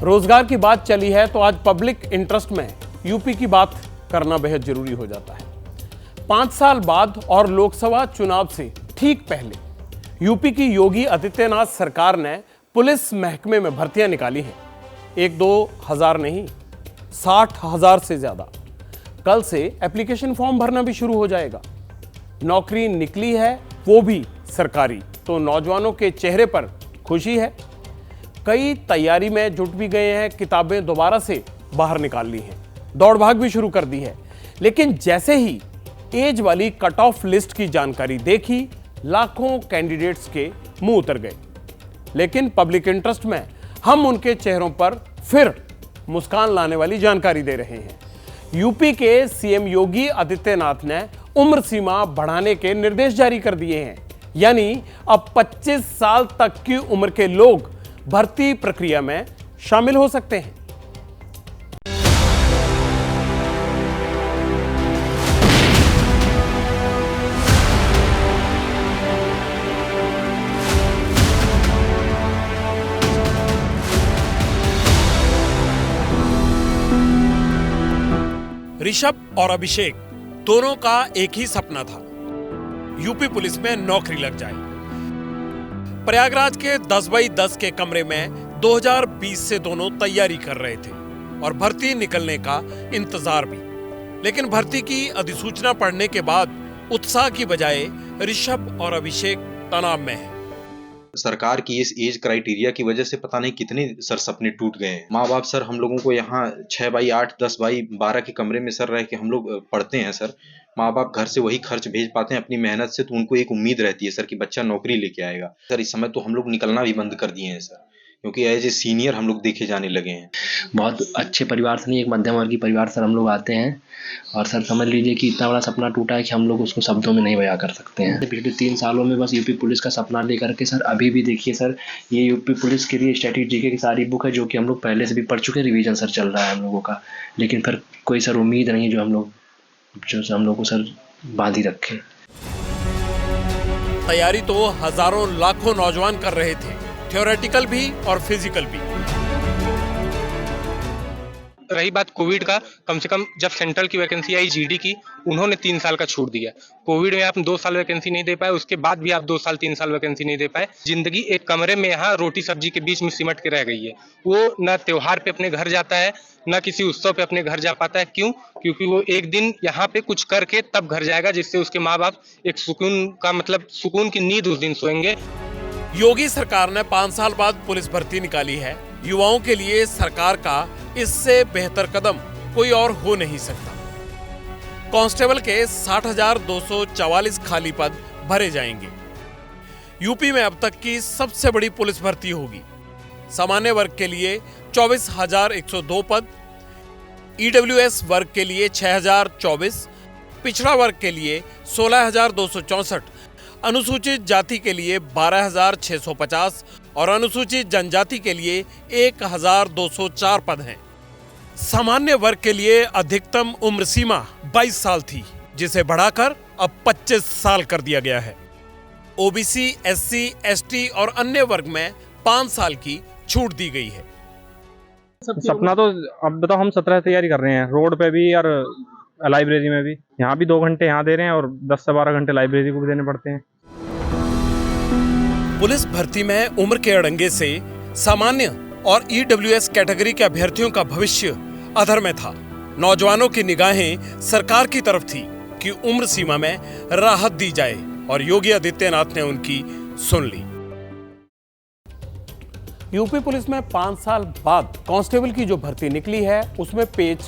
रोजगार की बात चली है तो आज पब्लिक इंटरेस्ट में यूपी की बात करना बेहद जरूरी हो जाता है। 5 साल बाद और लोकसभा चुनाव से ठीक पहले यूपी की योगी आदित्यनाथ सरकार ने पुलिस महकमे में भर्तियां निकाली हैं। 1-2 हजार नहीं, 60,000 से ज्यादा। कल से एप्लीकेशन फॉर्म भरना भी शुरू हो जाएगा। नौकरी निकली है, वो भी सरकारी, तो नौजवानों के चेहरे पर खुशी है। कई तैयारी में जुट भी गए हैं, किताबें दोबारा से बाहर निकाल ली हैं, दौड़ भाग भी शुरू कर दी है। लेकिन जैसे ही एज वाली कट ऑफ लिस्ट की जानकारी देखी, लाखों कैंडिडेट्स के मुंह उतर गए। लेकिन पब्लिक इंटरेस्ट में हम उनके चेहरों पर फिर मुस्कान लाने वाली जानकारी दे रहे हैं। यूपी के सीएम योगी आदित्यनाथ ने उम्र सीमा बढ़ाने के निर्देश जारी कर दिए हैं। यानी अब 25 साल तक की उम्र के लोग भर्ती प्रक्रिया में शामिल हो सकते हैं। ऋषभ और अभिषेक दोनों का एक ही सपना था, यूपी पुलिस में नौकरी लग जाए। प्रयागराज के 10x10 के कमरे में 2020 से दोनों तैयारी कर रहे थे और भर्ती निकलने का इंतजार भी। लेकिन भर्ती की अधिसूचना पढ़ने के बाद उत्साह की बजाय ऋषभ और अभिषेक तनाव में हैं। सरकार की इस एज क्राइटेरिया की वजह से पता नहीं कितने सर सपने टूट गए हैं। माँ बाप सर हम लोगों को यहाँ 6x8, 10x12 के कमरे में सर रह के हम लोग पढ़ते हैं सर। माँ बाप घर से वही खर्च भेज पाते हैं अपनी मेहनत से, तो उनको एक उम्मीद रहती है सर कि बच्चा नौकरी लेके आएगा। सर इस समय तो हम लोग निकलना भी बंद कर दिए हैं सर, क्योंकि एज ए सीनियर हम लोग देखे जाने लगे हैं। बहुत अच्छे परिवार से नहीं, एक मध्यम वर्गीय परिवार से हम लोग आते हैं और सर समझ लीजिए कि इतना बड़ा सपना टूटा है कि हम लोग उसको शब्दों में नहीं बयां कर सकते हैं। पिछले 3 सालों में बस यूपी पुलिस का सपना लेकर के सर अभी भी देखिए सर, ये यूपी पुलिस के लिए स्टैटिक जीके की सारी बुक है जो कि हम लोग पहले से भी पढ़ चुके हैं, रिवीजन सर चल रहा है हम लोगों का। लेकिन फिर कोई सर उम्मीद नहीं जो हम लोग को सर बांधी रखे। तैयारी तो हजारों लाखों नौजवान कर रहे थे, थ्योरेटिकल भी और फिजिकल भी। रही बात कोविड का, कम से कम जब सेंट्रल की वैकेंसी आई जीडी की, उन्होंने 3 साल का छूट दिया। कोविड में आप 2 साल वैकेंसी नहीं दे पाए, उसके बाद भी आप 2 साल 3 साल वैकेंसी नहीं दे पाए। जिंदगी एक कमरे में यहाँ रोटी सब्जी के बीच में सिमट के रह गई है। वो न त्योहार पे अपने घर जाता है, न किसी उत्सव पे अपने घर जा पाता है। क्यों? क्योंकि वो एक दिन यहाँ पे कुछ करके तब घर जाएगा, जिससे उसके माँ बाप एक सुकून की नींद उस दिन सोएंगे। योगी सरकार ने 5 साल बाद पुलिस भर्ती निकाली है। युवाओं के लिए सरकार का इससे बेहतर कदम कोई और हो नहीं सकता। कांस्टेबल के 60,244 खाली पद भरे जाएंगे। यूपी में अब तक की सबसे बड़ी पुलिस भर्ती होगी। सामान्य वर्ग के लिए 24,102 पद, ईडब्ल्यूएस वर्ग के लिए 6,024, पिछड़ा वर्ग के लिए 16,264, अनुसूचित जाति के लिए 12,650 और अनुसूचित जनजाति के लिए 1,204 पद हैं। सामान्य वर्ग के लिए अधिकतम उम्र सीमा 22 साल थी, जिसे बढ़ाकर अब 25 साल कर दिया गया है। ओबीसी, एससी, एसटी और अन्य वर्ग में 5 साल की छूट दी गई है। सपना तो अब बताओ, हम 17 तैयारी कर रहे हैं, रोड पे भी और लाइब्रेरी में भी। यहाँ भी 2 घंटे यहाँ दे रहे हैं और 10 से 12 घंटे लाइब्रेरी को भी देने पड़ते हैं। पुलिस भर्ती में उम्र के अड़ंगे से सामान्य और ईडब्ल्यूएस कैटेगरी के अभ्यर्थियों का भविष्य अधर में था। नौजवानों की निगाहें सरकार की तरफ थी कि उम्र सीमा में राहत दी जाए और योगी आदित्यनाथ ने उनकी सुन ली। यूपी पुलिस में 5 साल बाद कांस्टेबल की जो भर्ती निकली है, उसमें पेच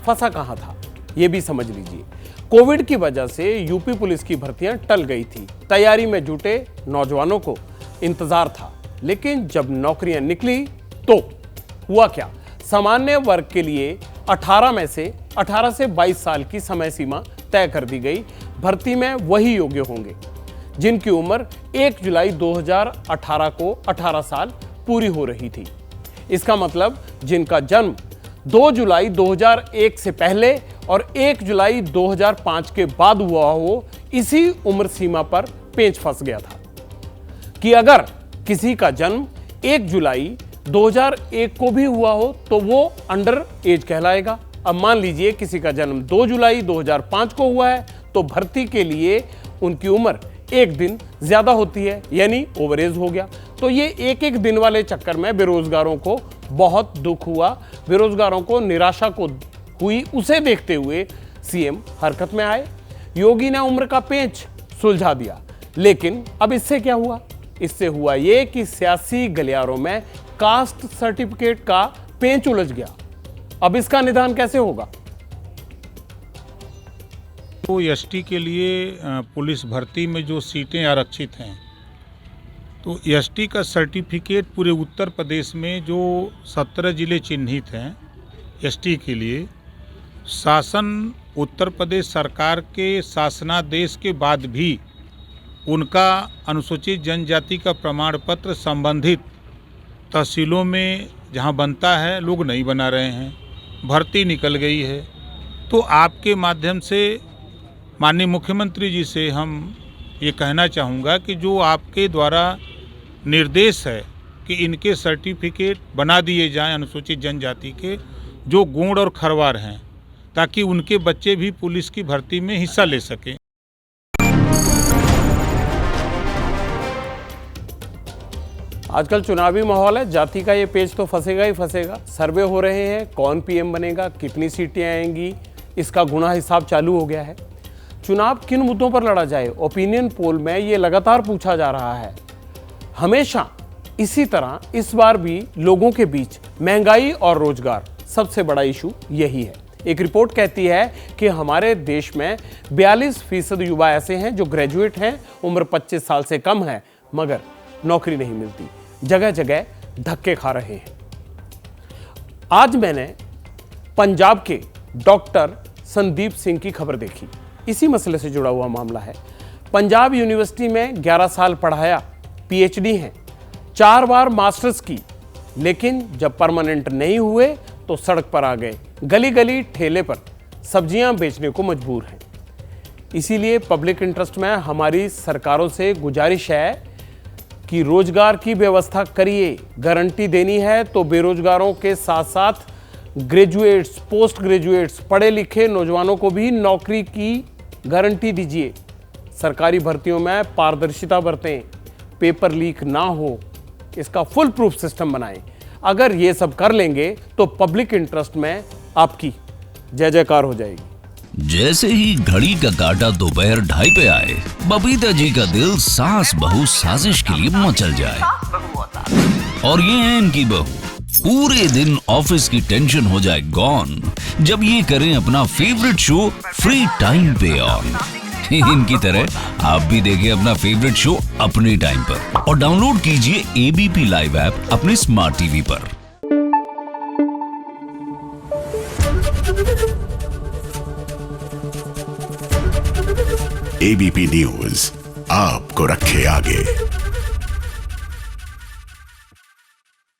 फंसा कहां था, ये भी समझ लीजिए। कोविड की वजह से यूपी पुलिस की भर्तियां टल गई थी। तैयारी में जुटे नौजवानों को इंतजार था, लेकिन जब नौकरियां निकली तो हुआ क्या? सामान्य वर्ग के लिए 18 से 22 साल की समय सीमा तय कर दी गई। भर्ती में वही योग्य होंगे जिनकी उम्र 1 जुलाई 2018 को 18 साल पूरी हो रही थी। इसका मतलब जिनका जन्म 2 जुलाई 2001 से पहले और 1 जुलाई 2005 के बाद हुआ हो, इसी उम्र सीमा पर पेंच फंस गया था कि अगर किसी का जन्म 1 जुलाई 2001 को भी हुआ हो तो वो अंडर एज कहलाएगा। अब मान लीजिए किसी का जन्म 2 जुलाई 2005 को हुआ है तो भर्ती के लिए उनकी उम्र एक दिन ज्यादा होती है, यानी ओवर एज हो गया। तो ये एक एक दिन वाले चक्कर में बेरोजगारों को बहुत दुख हुआ, बेरोजगारों को निराशा को हुई। उसे देखते हुए सीएम हरकत में आए। योगी ने उम्र का पेंच सुलझा दिया। लेकिन अब इससे क्या हुआ? इससे हुआ ये कि सियासी गलियारों में कास्ट सर्टिफिकेट का पेंच उलझ गया। अब इसका निदान कैसे होगा? तो एसटी के लिए पुलिस भर्ती में जो सीटें आरक्षित हैं, तो एसटी का सर्टिफिकेट पूरे उत्तर प्रदेश में जो 17 जिले चिन्हित हैं एसटी के लिए, शासन उत्तर प्रदेश सरकार के शासनादेश के बाद भी उनका अनुसूचित जनजाति का प्रमाण पत्र संबंधित तहसीलों में जहां बनता है लोग नहीं बना रहे हैं, भर्ती निकल गई है। तो आपके माध्यम से माननीय मुख्यमंत्री जी से हम ये कहना चाहूँगा कि जो आपके द्वारा निर्देश है कि इनके सर्टिफिकेट बना दिए जाएं अनुसूचित जनजाति के जो गोंड और खरवार हैं, ताकि उनके बच्चे भी पुलिस की भर्ती में हिस्सा ले सकें। आजकल चुनावी माहौल है, जाति का ये पेज तो फंसेगा ही फंसेगा। सर्वे हो रहे हैं, कौन पीएम बनेगा, कितनी सीटें आएंगी, इसका गुणा हिसाब चालू हो गया है। चुनाव किन मुद्दों पर लड़ा जाए, ओपिनियन पोल में ये लगातार पूछा जा रहा है। हमेशा इसी तरह इस बार भी लोगों के बीच महंगाई और रोजगार सबसे बड़ा इशू यही है। एक रिपोर्ट कहती है कि हमारे देश में 42% युवा ऐसे हैं जो ग्रेजुएट हैं, उम्र 25 साल से कम है, मगर नौकरी नहीं मिलती, जगह जगह धक्के खा रहे हैं। आज मैंने पंजाब के डॉक्टर संदीप सिंह की खबर देखी। इसी मसले से जुड़ा हुआ मामला है। पंजाब यूनिवर्सिटी में 11 साल पढ़ाया, पीएचडी हैं, 4 बार मास्टर्स की, लेकिन जब परमानेंट नहीं हुए तो सड़क पर आ गए, गली गली ठेले पर सब्जियां बेचने को मजबूर हैं। इसीलिए पब्लिक इंटरेस्ट में हमारी सरकारों से गुजारिश है कि रोजगार की व्यवस्था करिए। गारंटी देनी है तो बेरोजगारों के साथ साथ ग्रेजुएट्स, पोस्ट ग्रेजुएट्स, पढ़े लिखे नौजवानों को भी नौकरी की गारंटी दीजिए। सरकारी भर्तियों में पारदर्शिता बरतें, पेपर लीक ना हो, इसका फुल प्रूफ सिस्टम बनाएं। अगर ये सब कर लेंगे तो पब्लिक इंटरेस्ट में आपकी जय जयकार हो जाएगी। जैसे ही घड़ी का काटा दोपहर 2:30 पे आए, बबीता जी का दिल सास बहू साजिश के लिए मचल जाए। और ये है इनकी बहू, पूरे दिन ऑफिस की टेंशन हो जाए गॉन जब ये करें अपना फेवरेट शो फ्री टाइम पे ऑन। इनकी तरह आप भी देखें अपना फेवरेट शो अपने टाइम पर और डाउनलोड कीजिए एबीपी लाइव ऐप अपने स्मार्ट टीवी पर। एबीपी न्यूज आपको रखे आगे।